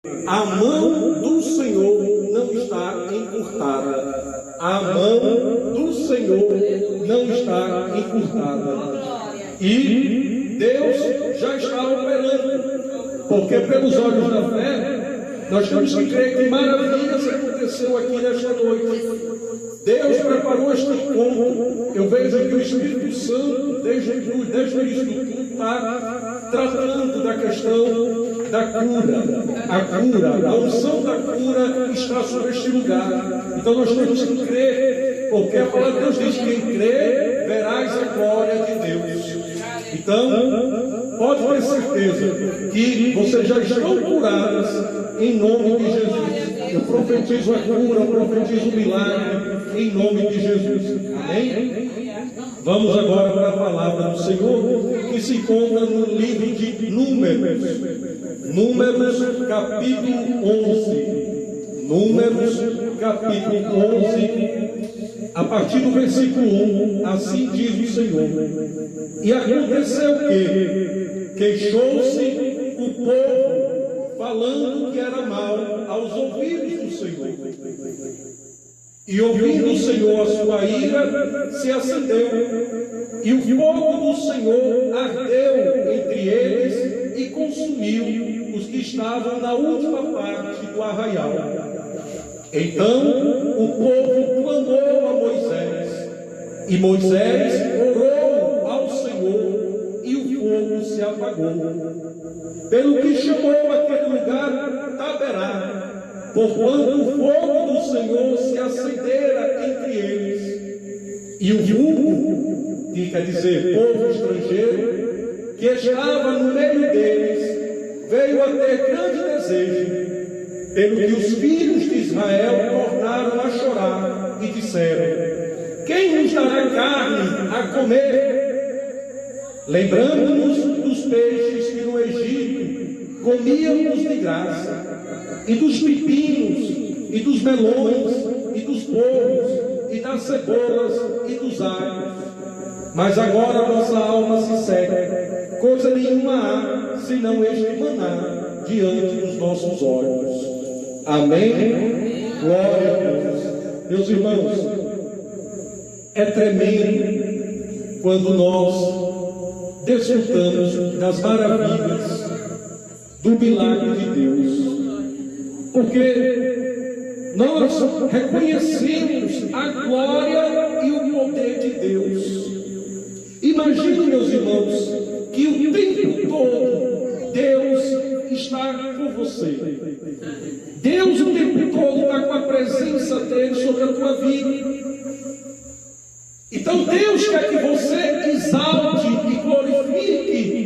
A mão do Senhor não está encurtada. A mão do Senhor não está encurtada. E Deus já está operando. Porque pelos olhos da fé, nós temos que crer que maravilhas aconteceu aqui nesta noite. Deus preparou este encontro. Eu vejo que o Espírito Santo, desde o início do culto, está tratando da questão da cura. A cura, a unção da cura está sobre este lugar. Então nós temos que crer, porque a palavra de Deus diz: quem crê, verás a glória de Deus. Então, pode ter certeza que vocês já estão curadas em nome de Jesus. Eu profetizo a cura, eu profetizo o milagre em nome de Jesus. Amém? Vamos agora para a palavra do Senhor, que se encontra no livro de Números. Números, capítulo 11. Números, capítulo 11, a partir do versículo 1, assim diz o Senhor. E aconteceu que queixou-se o povo, falando que era mal aos ouvidos do Senhor. E ouvindo o Senhor a sua ira, se acendeu, e o fogo do Senhor ardeu entre eles e consumiu os que estavam na última parte do arraial. Então o povo clamou a Moisés, e Moisés orou ao Senhor, e o fogo se apagou. Pelo que chamou aquele lugar Taberá, porquanto o fogo do Senhor se acendera entre eles. E o vulgo, que quer dizer povo estrangeiro, que estava no meio deles, veio a ter grande desejo, pelo que os filhos de Israel tornaram a chorar e disseram: quem nos dará carne a comer? Lembrando-nos dos peixes que no Egito comíamos de graça, e dos pepinos, e dos melões, e dos porros, e das cebolas, e dos alhos. Mas agora a nossa alma se seca, coisa nenhuma há, senão este maná diante dos nossos olhos. Amém? Glória a Deus. Meus irmãos, é tremendo quando nós desfrutamos das maravilhas do milagre de Deus. Porque nós reconhecemos a glória e o poder de Deus. Imagine, meus irmãos, que o tempo todo Deus está com você. Deus o tempo todo está com a presença dele sobre a tua vida. Então Deus quer que você exalte e glorifique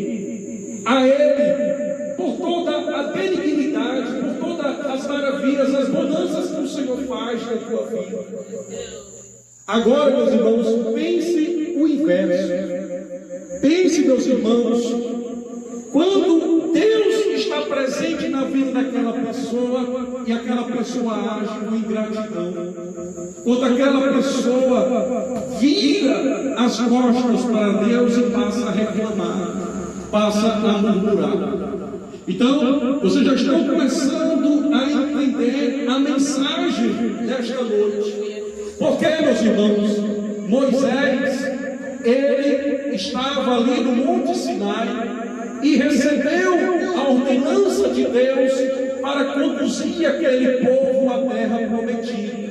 a Ele por toda a benignidade, por todas as maravilhas, as bonanças que o Senhor faz na tua vida. Agora, meus irmãos, pense o inverso. Pense, meus irmãos, quando Deus está presente na vida daquela pessoa e aquela pessoa age com ingratidão, quando aquela pessoa vira as costas para Deus e passa a reclamar, passa a murmurar. Então, vocês já estão começando a entender a mensagem desta noite. Porque, meus irmãos, Moisés, ele estava ali no Monte Sinai e recebeu a ordenança de Deus para conduzir aquele povo à terra prometida.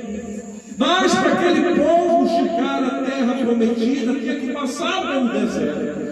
Mas para aquele povo chegar à terra prometida, tinha que passar pelo deserto.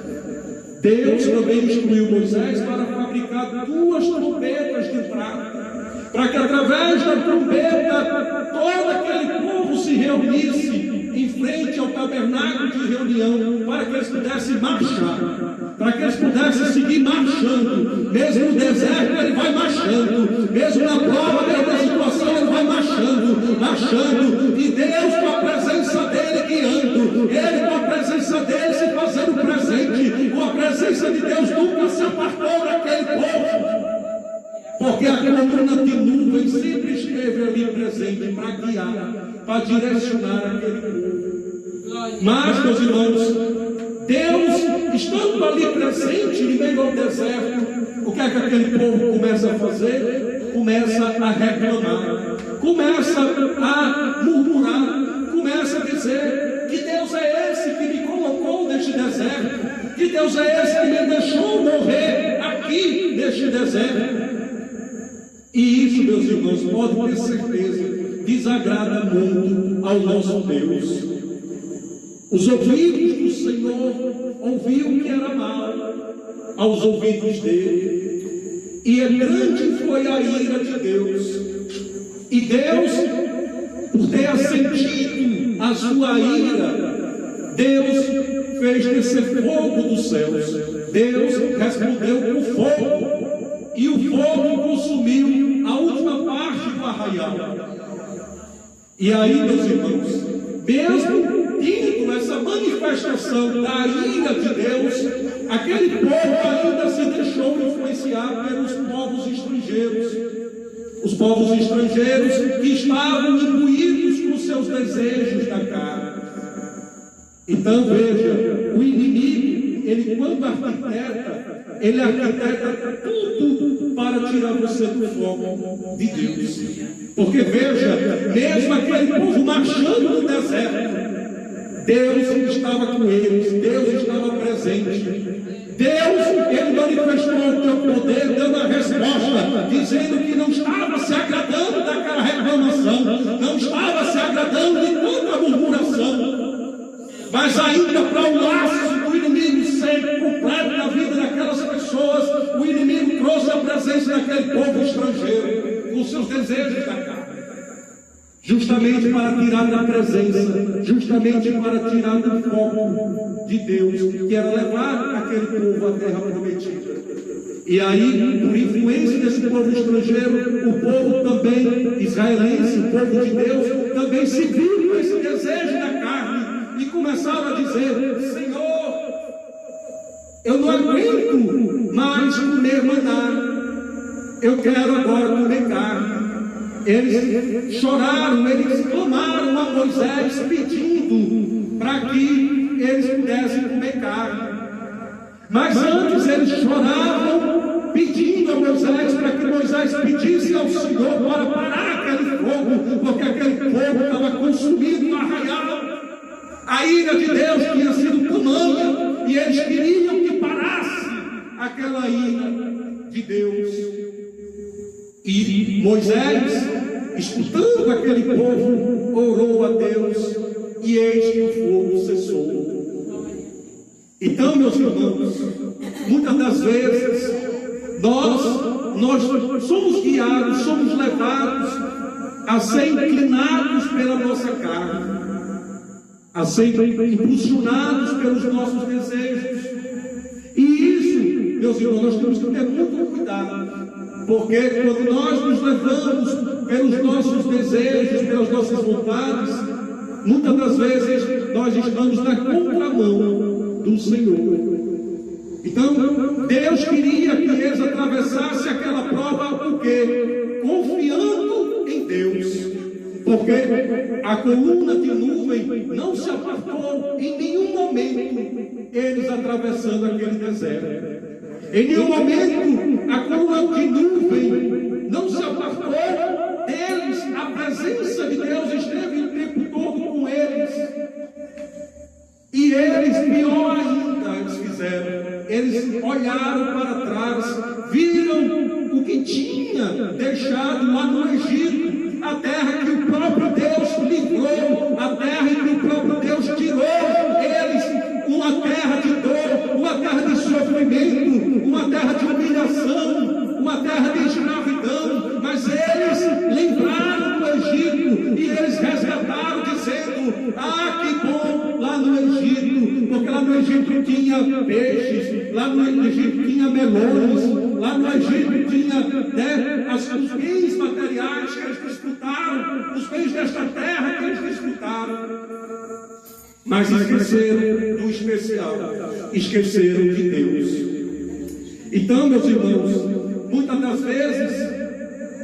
Deus também instruiu Moisés para fabricar 2 trombetas de prata, para que através da trombeta todo aquele povo se reunisse em frente ao tabernáculo de reunião, para que eles pudessem marchar, para que eles pudessem seguir marchando. Mesmo no deserto ele vai marchando, mesmo na prova da situação ele vai marchando, e Deus com a presença dele guiando, ele com a presença dele se fazendo presente. Com a presença de Deus nunca se apartou daquele povo, porque a coluna de nuvem sempre esteve ali presente para guiar, para direcionar aquele povo. Mas, meus irmãos, Deus, estando ali presente em meio ao deserto, o que é que aquele povo começa a fazer? começa a reclamar, começa a murmurar, começa a dizer: que Deus é esse que me colocou neste deserto? Que Deus é esse que me deixou morrer aqui neste deserto? E isso, meus irmãos, pode ter certeza, desagrada muito ao nosso Deus. Os ouvidos do Senhor ouviam que era mal aos ouvidos dele, e grande foi a ira de Deus. E Deus, por ter assentido a sua ira, Deus fez descer fogo dos céus. Deus respondeu com fogo, e o fogo consumiu a última parte do arraial. E aí, meus irmãos, mesmo tendo essa manifestação da ira de Deus, aquele povo ainda se deixou influenciar pelos povos estrangeiros. Os povos estrangeiros que estavam imbuídos com seus desejos da carne. Então veja, o inimigo, ele quando arquiteta, ele arquiteta tudo para tirar você do foco de Deus. Porque veja, mesmo aquele povo marchando no deserto, Deus estava com eles, Deus estava presente. Deus, ele manifestou o teu poder, dando a resposta, dizendo que não estava se agradando daquela reclamação, não estava se agradando de tanta murmuração, mas ainda para o laço do inimigo ser completo na vida daquelas pessoas, o inimigo trouxe a presença daquele povo estrangeiro, com seus desejos da carne. Justamente para tirar da presença, justamente para tirar do foco de Deus, que era levar aquele povo à terra prometida. E aí, por influência desse povo estrangeiro, o povo também israelense, o povo de Deus, também se viu com esse desejo da carne e começaram a dizer: Senhor, eu não aguento mais comer maná, eu quero agora comer carne. Eles choraram, eles clamaram a Moisés pedindo para que eles pudessem comer carne. Mas antes eles choravam pedindo a Moisés para que Moisés pedisse ao Senhor para parar aquele fogo, porque aquele fogo estava consumindo o arraial. A ira de Deus tinha sido tamanha e eles queriam que parasse aquela ira de Deus. E Moisés, escutando aquele povo, orou a Deus, e eis que o fogo cessou. Então, meus irmãos, muitas das vezes, nós somos guiados, somos levados a ser inclinados pela nossa carne, a ser impulsionados pelos nossos desejos. E isso, meus irmãos, nós temos que ter muito cuidado. Porque quando nós nos levamos pelos nossos desejos, pelas nossas vontades, muitas das vezes nós estamos na contramão do Senhor. Então, Deus queria que eles atravessassem aquela prova, por quê? Confiando em Deus. Porque a coluna de nuvem não se apartou em nenhum momento, eles atravessando aquele deserto. Em nenhum momento a coluna de nuvem não se apartou deles, a presença de Deus esteve o tempo todo com eles. E eles, pior ainda, eles fizeram. Eles olharam para trás, viram o que tinha deixado lá no Egito, a terra que o próprio Deus livrou, a terra que o próprio Deus tirou eles, uma terra de dor, uma terra de sofrimento, uma terra de humilhação, uma terra de escravidão. Mas eles lembraram do Egito e eles resgataram, dizendo: ah, que bom lá no Egito, porque lá no Egito tinha peixes, lá no Egito tinha melões, lá no Egito tinha os bens materiais que eles desfrutaram, os bens desta terra que eles desfrutaram. Mas esqueceram do especial, esqueceram de Deus. Então, meus irmãos, muitas das vezes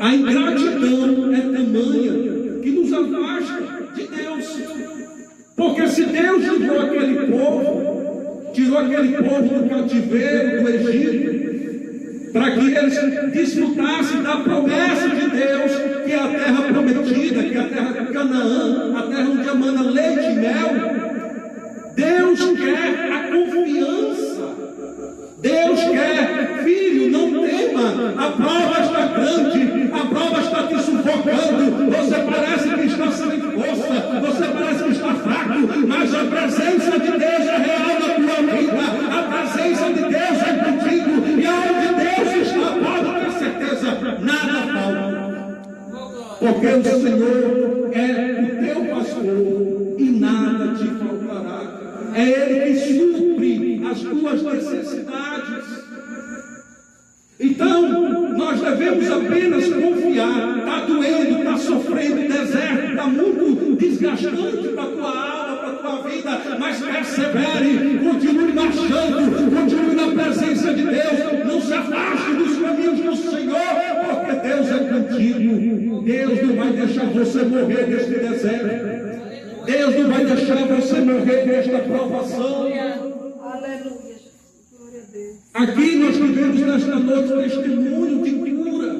a ingratidão é tamanha que nos afasta de Deus. Porque se Deus livrou aquele povo, tirou aquele povo do cativeiro do Egito, para que eles desfrutassem da promessa de a terra de Canaã, a terra onde emana leite e mel. Deus quer a confiança. Deus quer, filho, não tema, a prova está grande, a prova está te sufocando, você parece que está sem força, você parece que está fraco, mas a presença de Deus é real na tua vida, a presença de Deus é contigo, e aonde Deus está, pode ter certeza, nada falta, porque o Senhor é o teu pastor e nada te faltará. É Ele que supre as tuas necessidades. Então, nós devemos apenas confiar. Está doendo, está sofrendo, deserto, está muito desgastante para a tua alma, para a tua vida, mas persevere, continue marchando, continue na presença de Deus, não se afaste dos caminhos do Senhor, porque Deus é contigo. Deus não vai deixar você morrer neste deserto. Deus não vai deixar você morrer nesta provação. Aleluia. Aqui nós tivemos nesta noite um testemunho de cura.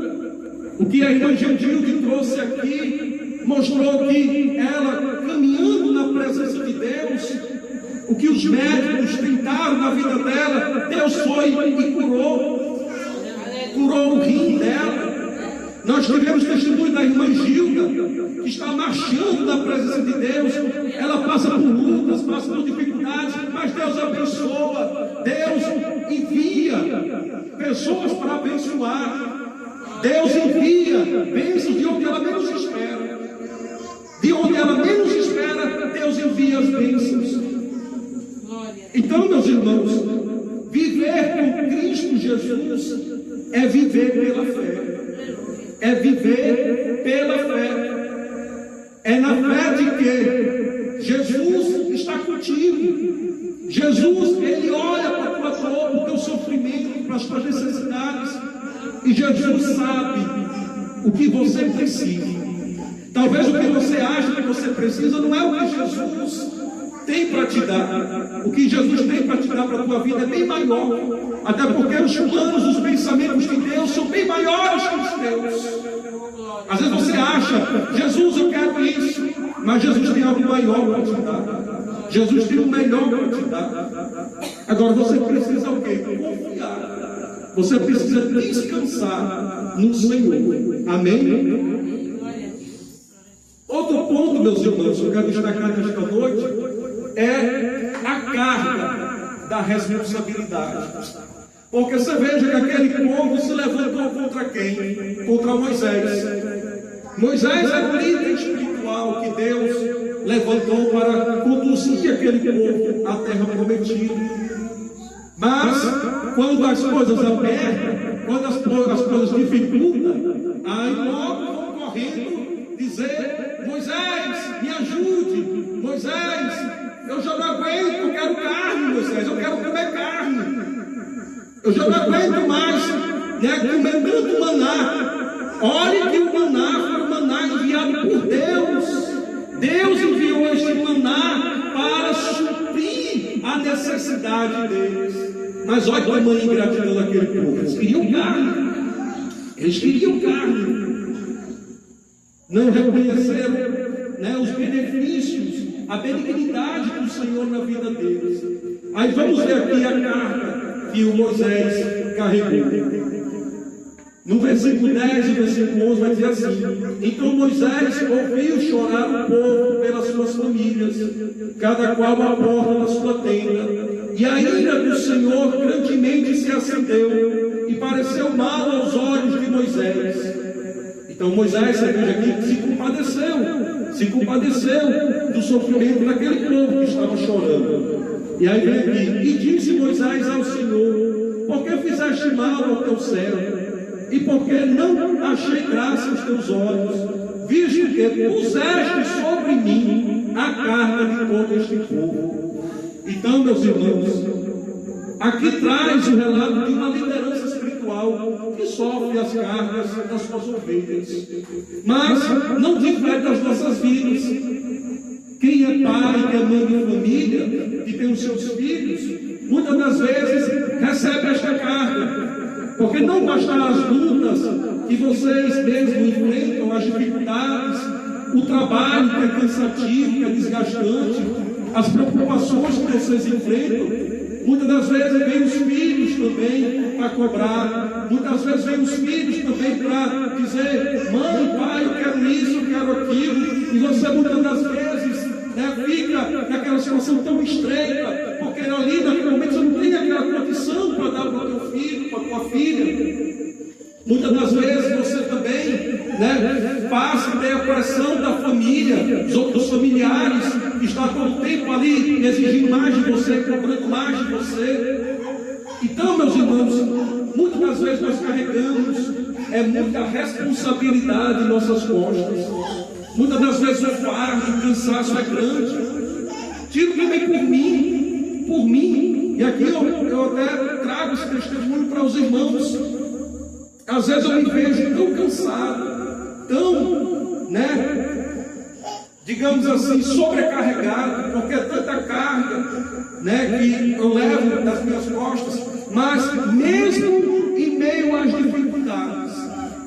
O que a irmã Gildilde trouxe aqui mostrou que ela, caminhando na presença de Deus, o que os médicos tentaram na vida dela, Deus foi e curou o rim dela. Nós tivemos testemunho da irmã Gilda, que está marchando na presença de Deus. Ela passa por lutas, passa por dificuldades, mas Deus abençoa. Deus envia pessoas para abençoar. Deus envia bênçãos de onde ela menos espera. De onde ela menos espera, Deus envia as bênçãos. Então, meus irmãos, viver com Cristo Jesus é viver pela fé. É viver pela fé. É na fé de que Jesus está contigo. Jesus, Ele olha para a tua dor, para o teu sofrimento, para as tuas necessidades. E Jesus sabe o que você precisa. Talvez o que você acha que você precisa não é o que Jesus tem para te dar. O que Jesus tem para te dar para a tua vida é bem maior. Até porque os planos, os pensamentos de Deus são bem maiores que os teus. Às vezes você acha, Jesus, eu quero isso, mas Jesus tem algo maior para te dar. Jesus tem o melhor para te dar. Agora você precisa o quê? Confiar. Você precisa descansar no Senhor. Amém? Outro ponto, meus irmãos, que eu quero destacar nesta noite é a carga da responsabilidade. Porque você veja que aquele povo se levantou contra quem? Contra Moisés. Moisés é o líder espiritual que Deus levantou para conduzir aquele povo à terra prometida. Mas, quando as coisas apertam, quando as coisas dificultam, aí logo vão correndo dizer: Moisés, me ajude, Moisés, eu já não aguento, eu quero carne, Moisés, eu quero comer carne. Eu já não aguento mais, comer tanto maná. Olhe que o maná foi um maná enviado por Deus. Deus enviou este maná para suprir a necessidade deles. Mas olha a tamanha ingratidão daquele povo. Eles queriam carne. Eles queriam carne. Não reconheceram os benefícios, a benignidade do Senhor na vida deles. Aí vamos ver aqui a carga que o Moisés carregou. No versículo 10 e versículo 11 vai dizer assim: então Moisés ouviu chorar o povo pelas suas famílias, cada qual à porta da sua tenda, e a ira do Senhor grandemente se acendeu, e pareceu mal aos olhos de Moisés. Então Moisés, você veja aqui, se compadeceu do sofrimento daquele povo que estava chorando. E aí vem aqui: e disse Moisés ao Senhor: por que fizeste mal ao teu servo? E por que não achei graça aos teus olhos, visto que puseste sobre mim a carga de todo este povo? Então, meus irmãos, aqui traz o relato de uma liderança espiritual que sofre as cargas das suas ovelhas, mas não difere das nossas vidas. Quem é pai, que é mãe de família, que tem os seus filhos, muitas das vezes recebe esta carga, porque não bastará as lutas que vocês mesmos enfrentam, as dificuldades, o trabalho que é cansativo, que é desgastante, as preocupações que vocês enfrentam. Muitas das vezes vem os filhos também para cobrar, muitas vezes vem os filhos também para dizer: mãe, pai, eu quero isso, eu quero aquilo, e você muitas das vezes fica naquela situação tão estreita, porque ali naquele momento você não tem aquela condição para dar para o teu filho, para a tua filha. Muitas das vezes você também passa a ter a pressão da família, dos familiares, que está todo o tempo ali exigindo mais de você, cobrando mais de você. Então, meus irmãos, muitas das vezes nós carregamos muita responsabilidade em nossas costas. Muitas das vezes o fardo, o cansaço é grande. Tiro também por mim. E aqui eu até trago esse testemunho para os irmãos. Às vezes eu me vejo tão cansado, tão, digamos assim, sobrecarregado, porque é tanta carga, que eu levo nas minhas costas. Mas mesmo em meio às dificuldades,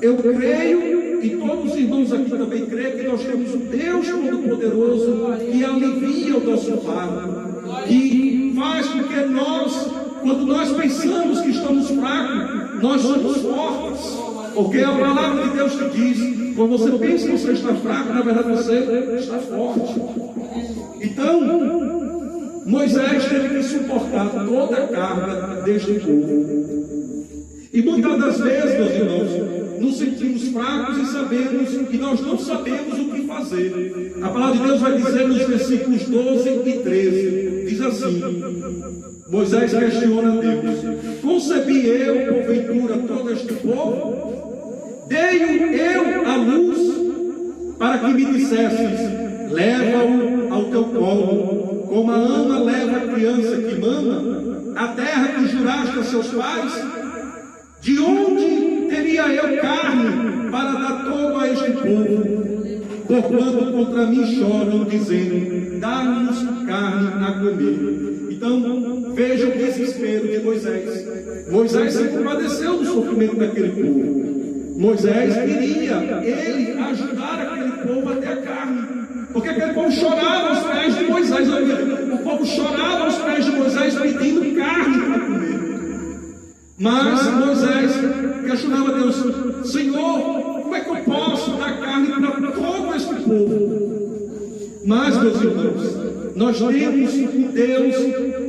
eu creio, e todos os irmãos aqui também creem, que nós temos um Deus Todo-Poderoso que alivia o nosso fardo, que faz com que nós, quando nós pensamos que estamos fracos, nós somos fortes, porque a palavra de Deus te diz: quando você pensa que você está fraco, na verdade você está forte. Então, Moisés teve que suportar toda a carga deste povo. E muitas das vezes, meus irmãos, nos sentimos fracos e sabemos que nós não sabemos o que fazer. A palavra de Deus vai dizer nos versículos 12 e 13, diz assim: Moisés questiona a Deus: concebi eu, porventura, todo este povo? Dei-o eu à luz, para que me dissesses: leva-o ao teu colo, como a ama leva a criança que mama, a terra que juraste a seus pais? De onde teria eu carne para dar todo a este povo? Porquanto contra mim choram, dizendo: dá-nos carne a comer. Então, veja o desespero de Moisés. Moisés se compadeceu do sofrimento daquele povo. Moisés queria, ele, ajudar aquele povo a ter a carne. Porque aquele povo chorava aos pés de Moisés. O povo chorava aos pés de Moisés pedindo carne para comer. Mas Moisés questionava a Deus: Senhor, como é que eu posso dar carne para todo este povo? Mas, meus irmãos, nós temos um Deus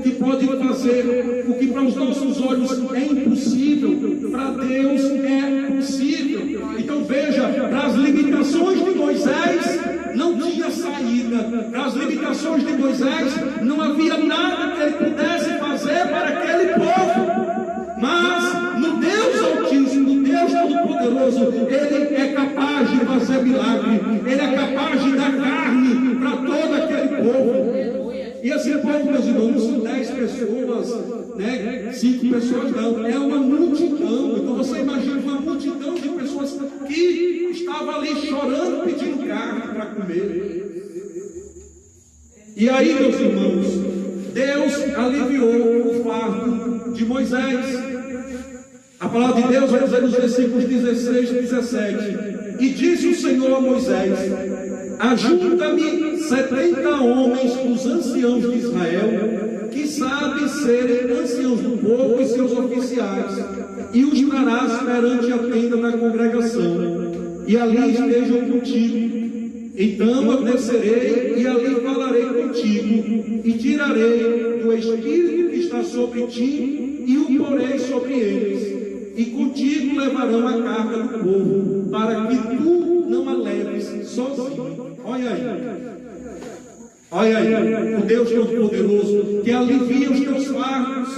que pode fazer o que para os nossos olhos é impossível, para Deus é possível. Então veja, para as limitações de Moisés não tinha saída, para as limitações de Moisés não havia nada que ele pudesse fazer para aquele povo. Mas no Deus Altíssimo, no Deus Todo-Poderoso, Ele é capaz de fazer milagre, Ele é capaz de dar carne para todo aquele povo. E esse povo, meus irmãos, não são 10 pessoas, 5 pessoas, não, é uma multidão. Então você imagina uma multidão de pessoas que estava ali chorando, pedindo carne para comer. E aí, meus irmãos, Deus aliviou o fardo de Moisés. A palavra de Deus vai dizer nos versículos 16 e 17: e disse o Senhor a Moisés: ajunta-me 70 homens dos anciãos de Israel, que sabem serem anciãos do povo e seus oficiais, e os trarás perante a tenda da congregação, e ali estejam contigo. Então eu descerei e ali falarei contigo, e tirarei do espírito que está sobre ti, e o porei sobre eles, e contigo levarão a carga do povo, para que tu não a leves sozinho. Olha aí, o Deus Todo-Poderoso que alivia os teus fardos.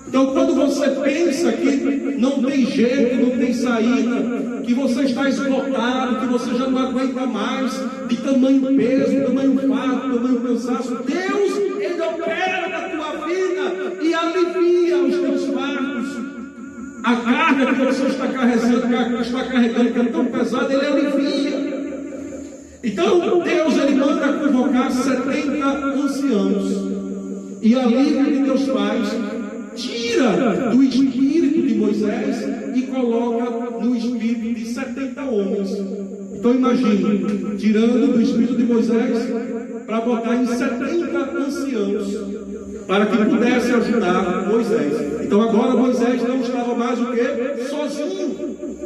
Então, quando você pensa que não tem jeito, não tem saída, que você está esgotado, que você já não aguenta mais, de tamanho peso, tamanho fardo, tamanho cansaço, Deus, Ele opera na tua vida e alivia os teus fardos. A carga que você está carregando, que é tão pesada, Ele alivia. Então, Deus, Ele manda convocar 70 anciãos, e alívio que Deus faz, tira do espírito de Moisés e coloca no espírito de 70 homens. Então imagine, tirando do espírito de Moisés, para botar em 70 anciãos, para que pudesse ajudar Moisés. Então agora Moisés não estava mais o quê? Sozinho.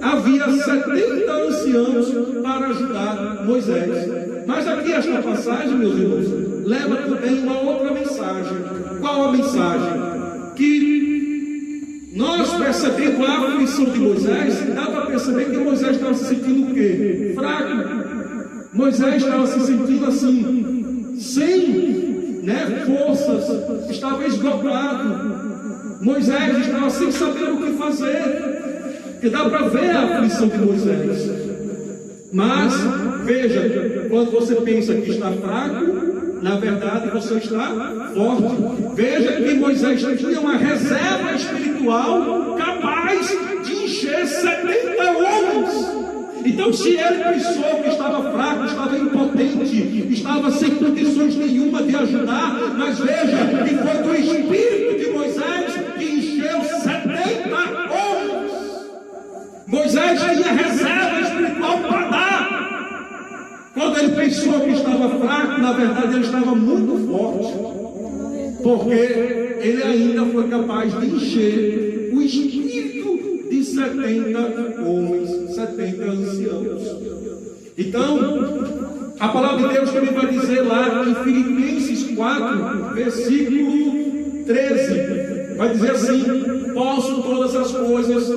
Havia 70 anciãos para ajudar Moisés. Mas aqui esta passagem, meus irmãos, leva também uma outra mensagem. Qual a mensagem? Que nós percebendo a aflição de Moisés, dá para perceber que Moisés estava se sentindo o quê? Fraco. Moisés estava se sentindo assim, sem forças, estava esgotado. Moisés estava sem saber o que fazer. Que dá para ver a aflição de Moisés. Mas, veja, quando você pensa que está fraco, na verdade você está forte. Veja que Moisés tinha uma reserva espiritual capaz de encher 70 homens. Então, se ele pensou que estava fraco, estava impotente, estava sem condições nenhuma de ajudar, mas veja que foi do espírito de Moisés que encheu 70 homens. Moisés tinha reserva espiritual para dar. Quando ele pensou que estava fraco, na verdade ele estava muito forte, porque ele ainda foi capaz de encher o espírito de 70 homens, 70 anciãos. Então, a palavra de Deus também vai dizer lá em Filipenses 4, versículo 13, vai dizer assim: posso todas as coisas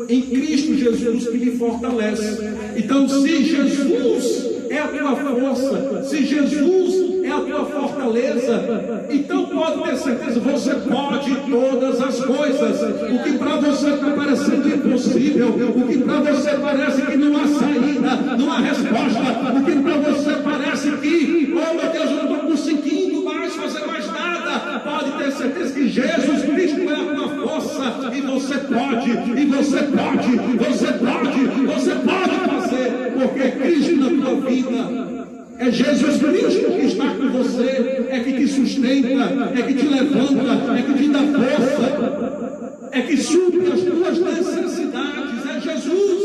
em Cristo Jesus que me fortalece. Então, se Jesus é a tua força, se Jesus é a tua fortaleza, então pode ter certeza, você pode todas as coisas. O que para você está parecendo impossível, o que para você parece que não há saída, não há resposta, o que para você parece que, oh meu Deus, eu não estou conseguindo mais fazer mais nada, pode ter certeza que Jesus Cristo é a tua força, e você pode, e você pode, você pode, você pode fazer, porque Cristo na tua vida é Jesus Cristo que está com você, é que te sustenta, é que te levanta, é que te dá força, é que supre as tuas necessidades. É Jesus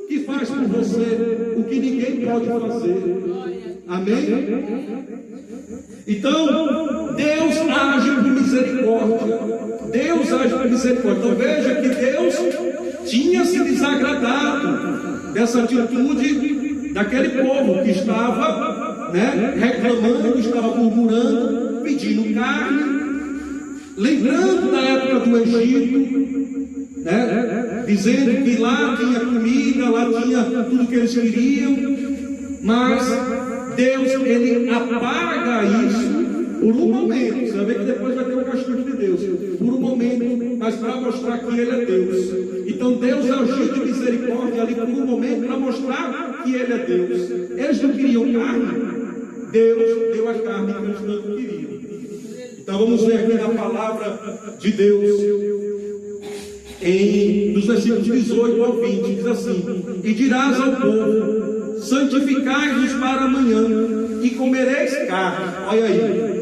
que faz por você o que ninguém pode fazer. Amém? Então, Deus age por misericórdia. Deus age por misericórdia. Então veja que Deus tinha se desagradado dessa atitude daquele povo que estava reclamando, estava murmurando, pedindo carne, lembrando da época do Egito, dizendo que lá tinha comida, lá tinha tudo que eles queriam, mas Deus, ele apaga isso por um momento. Você vai ver que depois vai ter o castigo de Deus, por um momento, mas para mostrar que ele é Deus. Então Deus agiu de misericórdia ali por um momento para mostrar que ele é Deus. Eles não queriam carne, Deus deu a carne que eles não queriam. Então vamos ver aqui na palavra de Deus, nos versículos 18 ao 20, diz assim: e dirás ao povo: santificai-vos para amanhã, e comereis carne. Olha aí.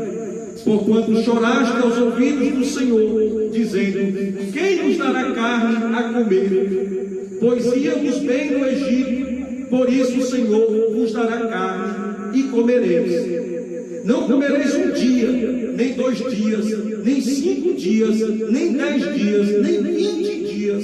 Porquanto choraste aos ouvidos do Senhor, dizendo: quem nos dará carne a comer? Pois íamos bem no Egito, por isso o Senhor vos dará carne, e comereis. Não comereis um dia, nem 2 dias, nem 5 dias, nem 10 dias, nem 20 dias,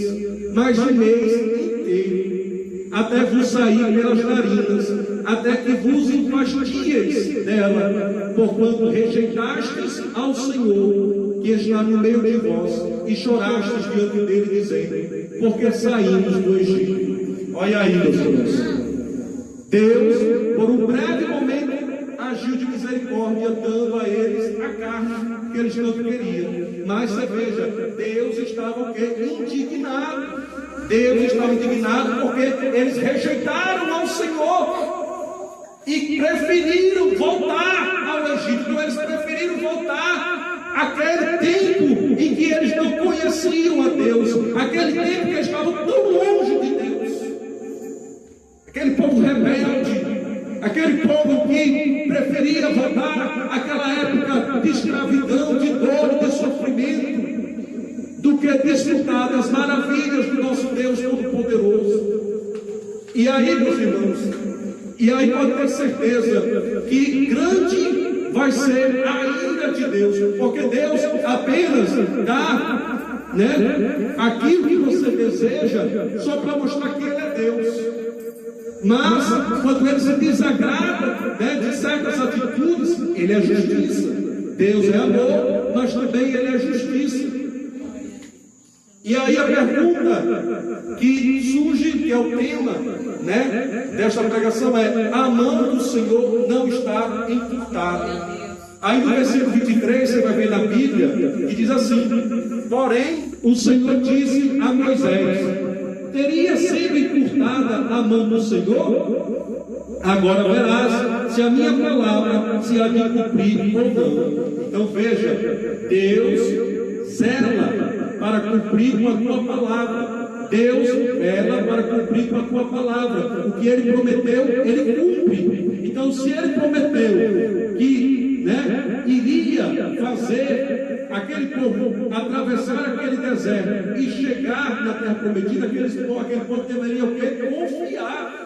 mas um mês inteiro, até vos sair pelas narinas, até que vos empastieis dela, porquanto rejeitastes ao Senhor, que está no meio de vós, e chorastes diante dele, dizendo: porque saímos do Egito. Olha aí, meus irmãos. Deus, por um breve momento, agiu de misericórdia, dando a eles a carne que eles não queriam. Mas você veja, Deus estava o quê? Indignado. Deus estava indignado porque eles rejeitaram ao Senhor e preferiram voltar ao Egito. Então eles preferiram voltar àquele tempo em que eles não conheciam a Deus, aquele tempo que eles estavam tão longe de Deus, aquele povo rebelde, aquele povo que preferia voltar àquela época de escravidão, de dor, de sofrimento, do que desfrutar das maravilhas do nosso Deus Todo-Poderoso. E aí, meus irmãos, e aí pode ter certeza que grande vai ser a ira de Deus, porque Deus apenas dá, aquilo que você deseja só para mostrar que Ele é Deus. Mas quando Ele se desagrada, de certas atitudes, Ele é justiça. Deus é amor, mas também Ele é justiça. E aí a pergunta que surge, que é o tema desta pregação, é: a mão do Senhor não está encurtada. Aí no versículo 23 você vai ver na Bíblia que diz assim: porém o Senhor disse a Moisés: teria sido encurtada a mão do Senhor? Agora verás se a minha palavra se há de cumprir ou não. Então veja, Deus zela para cumprir com a tua palavra. Deus vela para cumprir com a tua palavra. O que Ele prometeu, Ele cumpre. Então, se Ele prometeu que iria fazer aquele povo atravessar aquele deserto e chegar na terra prometida, aquele povo deveria o quê? Confiar.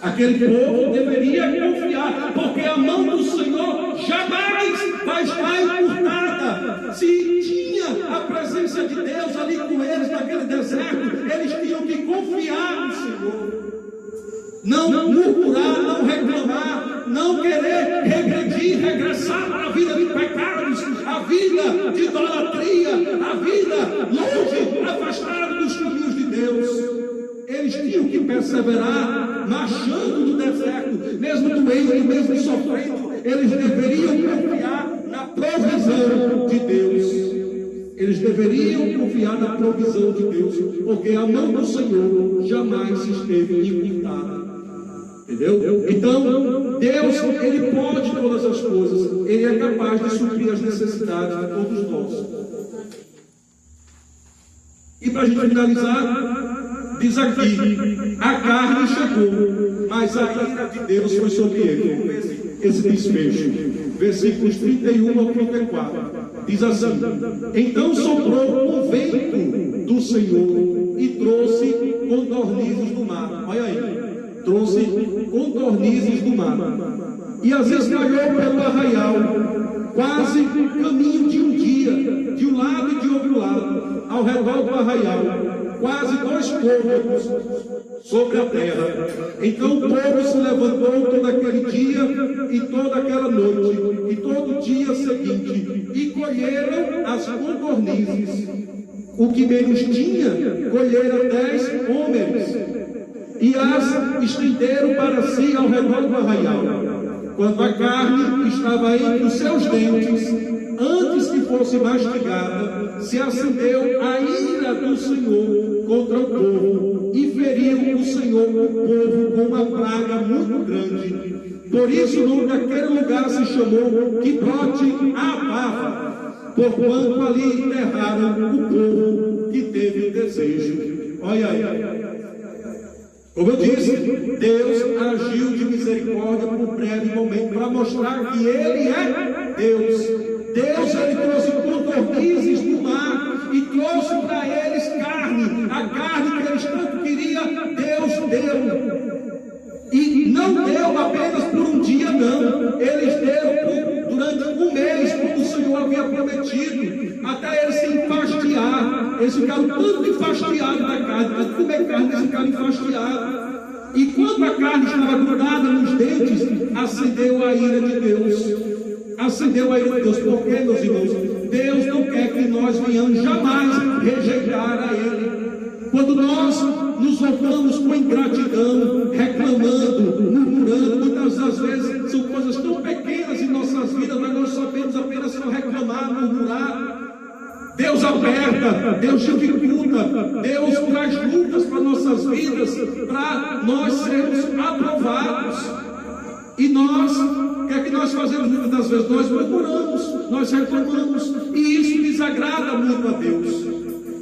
Aquele povo deveria confiar, porque a mão do Senhor jamais vai estar encurtada. Se tinha a presença de Deus ali com eles naquele deserto, eles tinham que confiar no Senhor. Não murmurar, não reclamar, não querer regredir, regressar para a vida de pecados, a vida de idolatria, a vida longe, afastada dos caminhos de Deus. Eles tinham que perseverar, marchando no deserto, mesmo doendo, mesmo sofrendo. Eles deveriam confiar na provisão de Deus. Eles deveriam confiar na provisão de Deus, porque a mão do Senhor jamais esteve encurtada. Entendeu? Então, Deus, Ele pode todas as coisas. Ele é capaz de suprir as necessidades de todos nós. E para a gente finalizar, diz aqui: a carne chegou, mas a ira de Deus foi sobre ele. Esse desfecho, versículos 31 ao 34, diz assim: então soprou um vento do Senhor e trouxe contornizes do mar. Olha aí, trouxe contornizes do mar e as espalhou pelo arraial, quase caminho de um dia, de um lado e de outro lado, ao redor do arraial, quase 2 côvados sobre a terra. Então o povo se levantou todo aquele dia e toda aquela noite e todo o dia seguinte e colheram as contornizes. O que menos tinha, colheram 10 homens e as estenderam para si ao redor do arraial. Quando a carne estava entre os seus dentes, antes que fosse mastigada, se acendeu a ira do Senhor contra o povo e feriu o Senhor o povo com uma praga muito grande. Por isso o nome daquele lugar se chamou Quibrote Hattaava, porquanto ali enterraram o povo que teve o desejo. Olha aí. Como eu disse, Deus agiu de misericórdia por um breve momento para mostrar que Ele é Deus. Deus, Ele trouxe contornizes do mar e trouxe para eles carne. A carne que eles tanto queriam, Deus deu. E não deu apenas por um dia, não. Eles deram durante um mês, como o Senhor havia prometido, até eles se enfastiar. Eles ficaram tanto enfastiados da carne, tanto comer carne, eles ficaram enfastiados. E quando a carne estava grudada nos dentes, acendeu a ira de Deus. Acendeu a ira de Deus. Por quê, meus irmãos? Deus não quer que nós venhamos jamais rejeitar a Ele. Quando nós nos voltamos com ingratidão, reclamando, murmurando, muitas das vezes são coisas tão pequenas em nossas vidas, mas nós sabemos apenas só reclamar, murmurar. Deus aperta, Deus dificulta, Deus traz lutas para nossas vidas, para nós sermos aprovados. E nós, o que é que nós fazemos muitas das vezes? Nós murmuramos, nós reclamamos, e isso desagrada muito a Deus.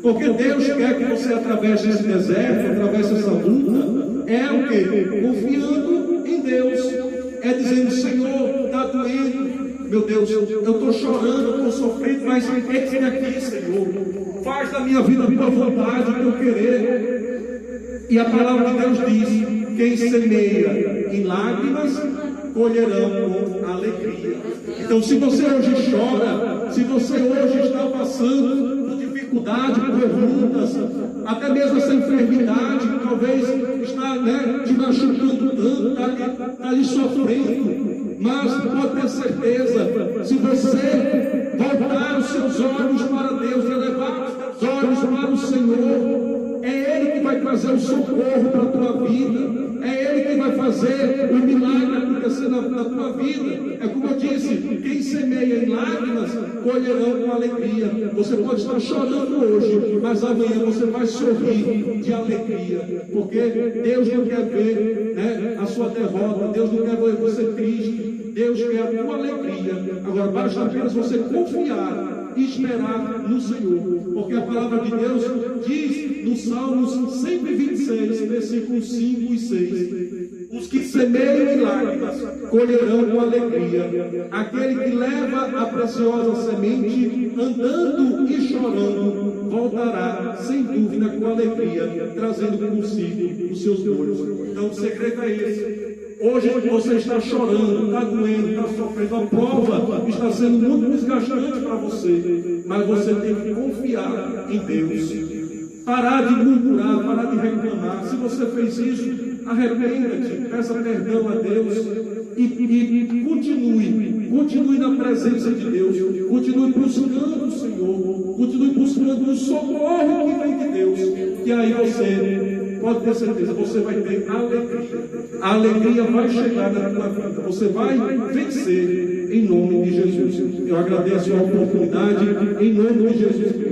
Porque Deus quer que você atravesse esse deserto, atravesse essa luta, é o quê? Confiando em Deus, é dizendo: Senhor, está doendo, meu Deus, eu estou chorando, eu estou sofrendo, mas eis-me aqui, Senhor, faz da minha vida a tua vontade, o teu querer. E a palavra de Deus diz: quem semeia em lágrimas, colherão com alegria. Então, se você hoje chora, se você hoje está passando por dificuldade, por lutas, até mesmo essa enfermidade que talvez está te machucando tanto, está lhe sofrendo, mas pode ter certeza, se você voltar os seus olhos para Deus, elevar os olhos para o Senhor, é Ele que vai trazer o socorro para a tua vida. É Ele que vai fazer o milagre acontecer na tua vida. É como eu disse, quem semeia em lágrimas, colherão com alegria. Você pode estar chorando hoje, mas amanhã você vai sorrir de alegria. Porque Deus não quer ver a sua derrota, Deus não quer ver você triste, Deus quer a tua alegria. Agora, basta apenas você confiar e esperar no Senhor. Porque a palavra de Deus diz no Salmos 126, versículos 5 e 6. Os que semeiam em lágrimas colherão com alegria. Aquele que leva a preciosa semente, andando e chorando, voltará sem dúvida com alegria, trazendo consigo os seus molhos. Então o segredo é esse. Hoje você está chorando, está doendo, está sofrendo, a prova está sendo muito desgastante para você, mas você tem que confiar em Deus. Parar de murmurar, parar de reclamar. Se você fez isso, arrependa-te, peça perdão a Deus e continue na presença de Deus, continue buscando o Senhor, continue buscando o socorro que vem de Deus, que aí você pode ter certeza, você vai ter alegria. A alegria vai chegar na tua vida, você vai vencer em nome de Jesus. Eu agradeço a oportunidade em nome de Jesus.